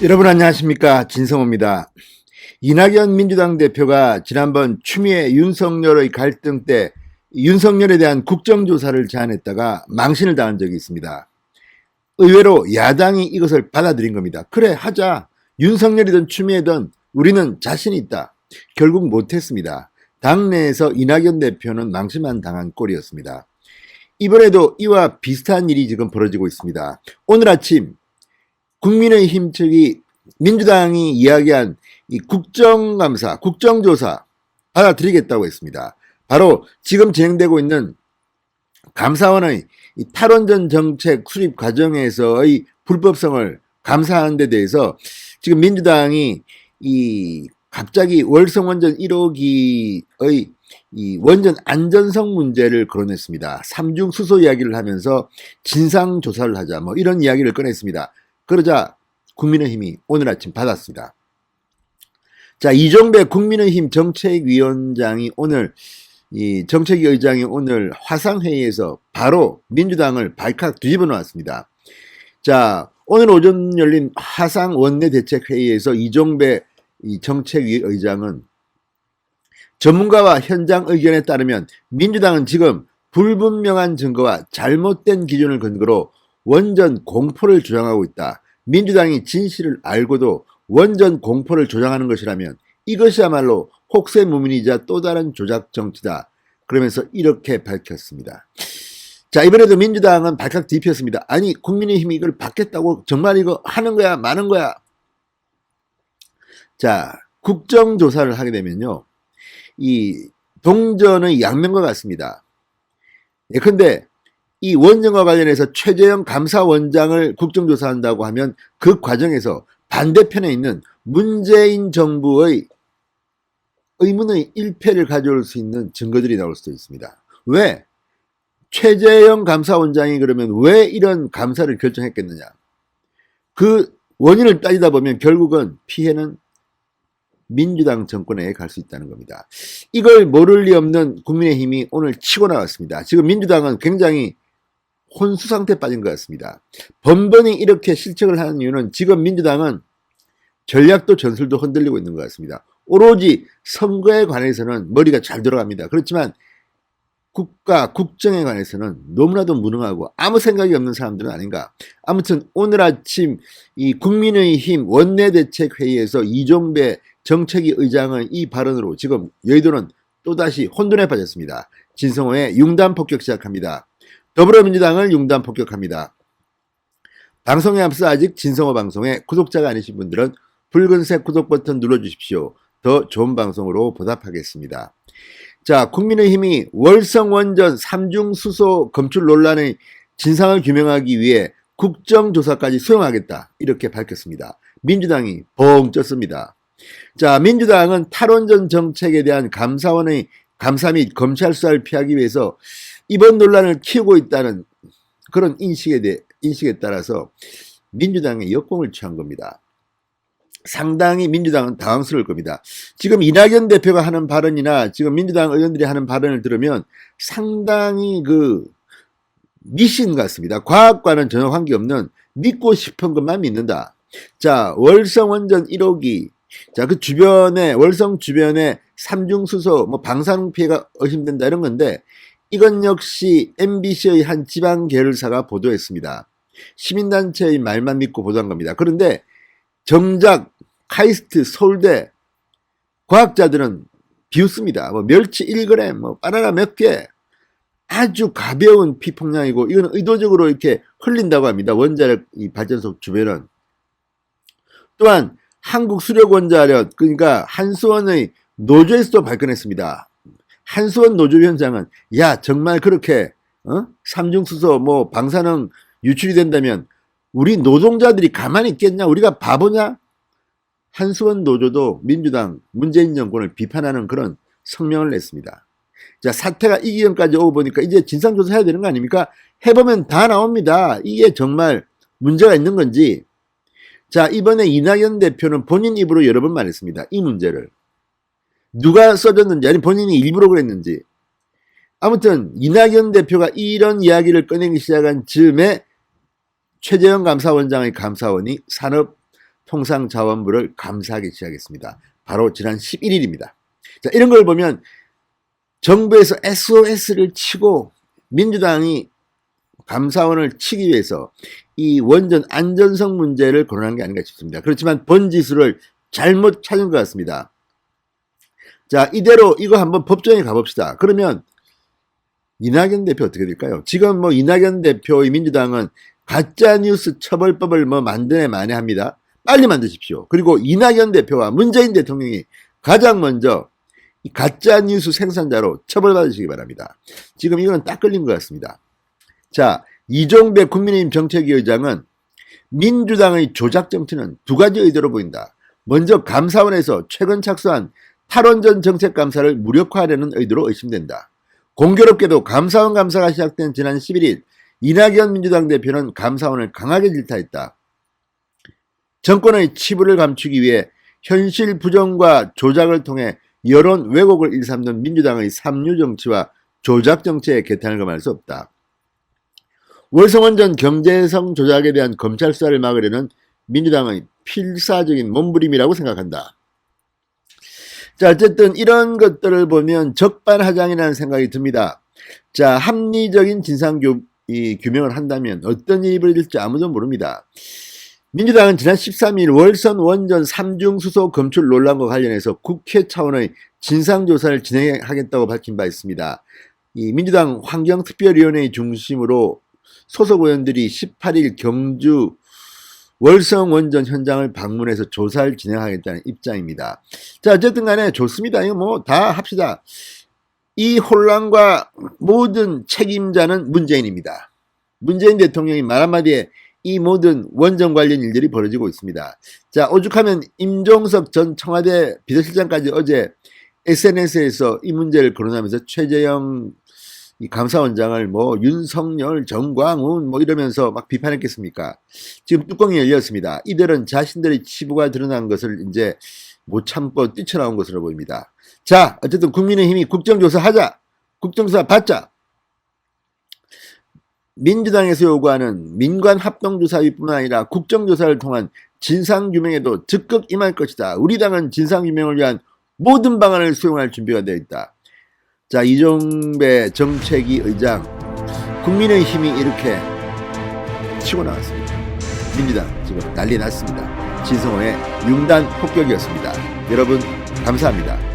여러분 안녕하십니까, 진성호입니다. 이낙연 민주당 대표가 지난번 추미애 윤석열의 갈등 때 윤석열에 대한 국정조사를 제안했다가 망신을 당한 적이 있습니다. 의외로 야당이 이것을 받아들인 겁니다. 그래 하자. 윤석열이든 추미애든 우리는 자신이 있다. 결국 못했습니다. 당내에서 이낙연 대표는 망신만 당한 꼴이었습니다. 이번에도 이와 비슷한 일이 지금 벌어지고 있습니다. 오늘 아침 국민의힘 측이 민주당이 이야기한 이 국정감사, 국정조사 받아들이겠다고 했습니다. 바로 지금 진행되고 있는 감사원의 이 탈원전 정책 수립 과정에서의 불법성을 감사하는 데 대해서 지금 민주당이 이 갑자기 월성원전 1호기의 이 원전 안전성 문제를 거론했습니다. 삼중 수소 이야기를 하면서 진상조사를 하자 뭐 이런 이야기를 꺼냈습니다. 그러자 국민의힘이 오늘 아침 받았습니다. 자, 이종배 국민의힘 정책위원장이 오늘 정책위의장이 오늘 화상회의에서 바로 민주당을 발칵 뒤집어 놓았습니다. 자, 오늘 오전 열린 화상 원내대책회의에서 이종배 정책위의장은 전문가와 현장 의견에 따르면 민주당은 지금 불분명한 증거와 잘못된 기준을 근거로 원전 공포를 조장하고 있다. 민주당이 진실을 알고도 원전 공포를 조장하는 것이라면 이것이야말로 혹세무민이자 또 다른 조작 정치다. 그러면서 이렇게 밝혔습니다. 자, 이번에도 민주당은 발칵 뒤집혔습니다. 아니, 국민의힘이 이걸 받겠다고 정말 이거 하는 거야, 마는 거야. 자, 국정조사를 하게 되면요, 이 동전의 양면과 같습니다. 예컨대 이 원전과 관련해서 최재형 감사원장을 국정조사한다고 하면 그 과정에서 반대편에 있는 문재인 정부의 의문의 일패를 가져올 수 있는 증거들이 나올 수도 있습니다. 왜? 최재형 감사원장이 그러면 왜 이런 감사를 결정했겠느냐? 그 원인을 따지다 보면 결국은 피해는 민주당 정권에 갈 수 있다는 겁니다. 이걸 모를 리 없는 국민의힘이 오늘 치고 나왔습니다. 지금 민주당은 굉장히 혼수 상태에 빠진 것 같습니다. 번번이 이렇게 실책을 하는 이유는 지금 민주당은 전략도 전술도 흔들리고 있는 것 같습니다. 오로지 선거에 관해서는 머리가 잘 돌아갑니다. 그렇지만 국가, 국정에 관해서는 너무나도 무능하고 아무 생각이 없는 사람들은 아닌가. 아무튼 오늘 아침 이 국민의힘 원내대책회의에서 이종배 정책위 의장의 이 발언으로 지금 여의도는 또다시 혼돈에 빠졌습니다. 진성호의 융단 폭격 시작합니다. 더불어민주당을 융단 폭격합니다. 방송에 앞서 아직 진성호 방송에 구독자가 아니신 분들은 붉은색 구독 버튼 눌러주십시오. 더 좋은 방송으로 보답하겠습니다. 자, 국민의힘이 월성원전 삼중수소 검출 논란의 진상을 규명하기 위해 국정조사까지 수용하겠다 이렇게 밝혔습니다. 민주당이 벙 쪘습니다. 자, 민주당은 탈원전 정책에 대한 감사원의 감사 및 검찰 수사를 피하기 위해서 이번 논란을 키우고 있다는 그런 인식에 따라서 민주당의 역공을 취한 겁니다. 상당히 민주당은 당황스러울 겁니다. 지금 이낙연 대표가 하는 발언이나 지금 민주당 의원들이 하는 발언을 들으면 상당히 미신 같습니다. 과학과는 전혀 관계없는 믿고 싶은 것만 믿는다. 자, 월성원전 1호기. 자, 그 주변에, 월성 주변에 삼중수소, 방사능 피해가 의심된다 이런 건데, 이건 역시 MBC의 한 지방 계열사가 보도했습니다. 시민단체의 말만 믿고 보도한 겁니다. 그런데 정작 카이스트, 서울대 과학자들은 비웃습니다. 멸치 1g, 바나나 몇 개, 아주 가벼운 피폭량이고 이건 의도적으로 이렇게 흘린다고 합니다. 원자력 이 발전소 주변은. 또한 한국수력원자력, 그러니까 한수원의 노조에서도 발견했습니다. 한수원 노조위원장은 야, 정말 그렇게 삼중수소 방사능 유출이 된다면 우리 노동자들이 가만히 있겠냐? 우리가 바보냐? 한수원 노조도 민주당 문재인 정권을 비판하는 그런 성명을 냈습니다. 자, 사태가 이 지경까지 오고 보니까 이제 진상조사 해야 되는 거 아닙니까? 해보면 다 나옵니다. 이게 정말 문제가 있는 건지. 자, 이번에 이낙연 대표는 본인 입으로 여러 번 말했습니다. 이 문제를. 누가 써줬는지, 아니 본인이 일부러 그랬는지. 아무튼 이낙연 대표가 이런 이야기를 꺼내기 시작한 즈음에 최재형 감사원장의 감사원이 통상자원부를 감사하기 시작했습니다. 바로 지난 11일입니다. 자, 이런 걸 보면 정부에서 SOS를 치고 민주당이 감사원을 치기 위해서 이 원전 안전성 문제를 거론한 게 아닌가 싶습니다. 그렇지만 번지수를 잘못 찾은 것 같습니다. 자, 이대로 이거 한번 법정에 가봅시다. 그러면 이낙연 대표 어떻게 될까요? 지금 뭐 이낙연 대표의 민주당은 가짜뉴스 처벌법을 뭐 만드네 마네 합니다. 빨리 만드십시오. 그리고 이낙연 대표와 문재인 대통령이 가장 먼저 이 가짜뉴스 생산자로 처벌받으시기 바랍니다. 지금 이거는 딱 걸린 것 같습니다. 자, 이종배 국민의힘 정책위 의장은 민주당의 조작 정치는 두 가지 의도로 보인다. 먼저 감사원에서 최근 착수한 탈원전 정책 감사를 무력화하려는 의도로 의심된다. 공교롭게도 감사원 감사가 시작된 지난 11일 이낙연 민주당 대표는 감사원을 강하게 질타했다. 정권의 치부를 감추기 위해 현실 부정과 조작을 통해 여론 왜곡을 일삼는 민주당의 삼류 정치와 조작 정치의 개탄을 금할 수 없다. 월성원전 경제성 조작에 대한 검찰 수사를 막으려는 민주당의 필사적인 몸부림이라고 생각한다. 자, 어쨌든 이런 것들을 보면 적반하장이라는 생각이 듭니다. 자, 합리적인 진상규명을 한다면 어떤 일이 벌어질지 아무도 모릅니다. 민주당은 지난 13일 월선 원전 3중 수소 검출 논란과 관련해서 국회 차원의 진상조사를 진행하겠다고 밝힌 바 있습니다. 이 민주당 환경특별위원회 중심으로 소속 의원들이 18일 경주 월성 원전 현장을 방문해서 조사를 진행하겠다는 입장입니다. 자, 어쨌든 간에 좋습니다. 이거 뭐 다 합시다. 이 혼란과 모든 책임자는 문재인입니다. 문재인 대통령이 말 한마디에 이 모든 원전 관련 일들이 벌어지고 있습니다. 자, 오죽하면 임종석 전 청와대 비서실장까지 어제 SNS에서 이 문제를 거론하면서 최재형 이 감사원장을 뭐 윤석열, 정광훈 뭐 이러면서 막 비판했겠습니까? 지금 뚜껑이 열렸습니다. 이들은 자신들의 치부가 드러난 것을 이제 못 참고 뛰쳐나온 것으로 보입니다. 자, 어쨌든 국민의힘이 국정조사 하자. 국정조사 받자. 민주당에서 요구하는 민관 합동조사위뿐만 아니라 국정조사를 통한 진상규명에도 적극 임할 것이다. 우리 당은 진상규명을 위한 모든 방안을 수용할 준비가 되어 있다. 자, 이종배 정책위 의장, 국민의힘이 이렇게 치고 나왔습니다. 민주당 지금 난리 났습니다. 진성호의 융단 폭격이었습니다. 여러분 감사합니다.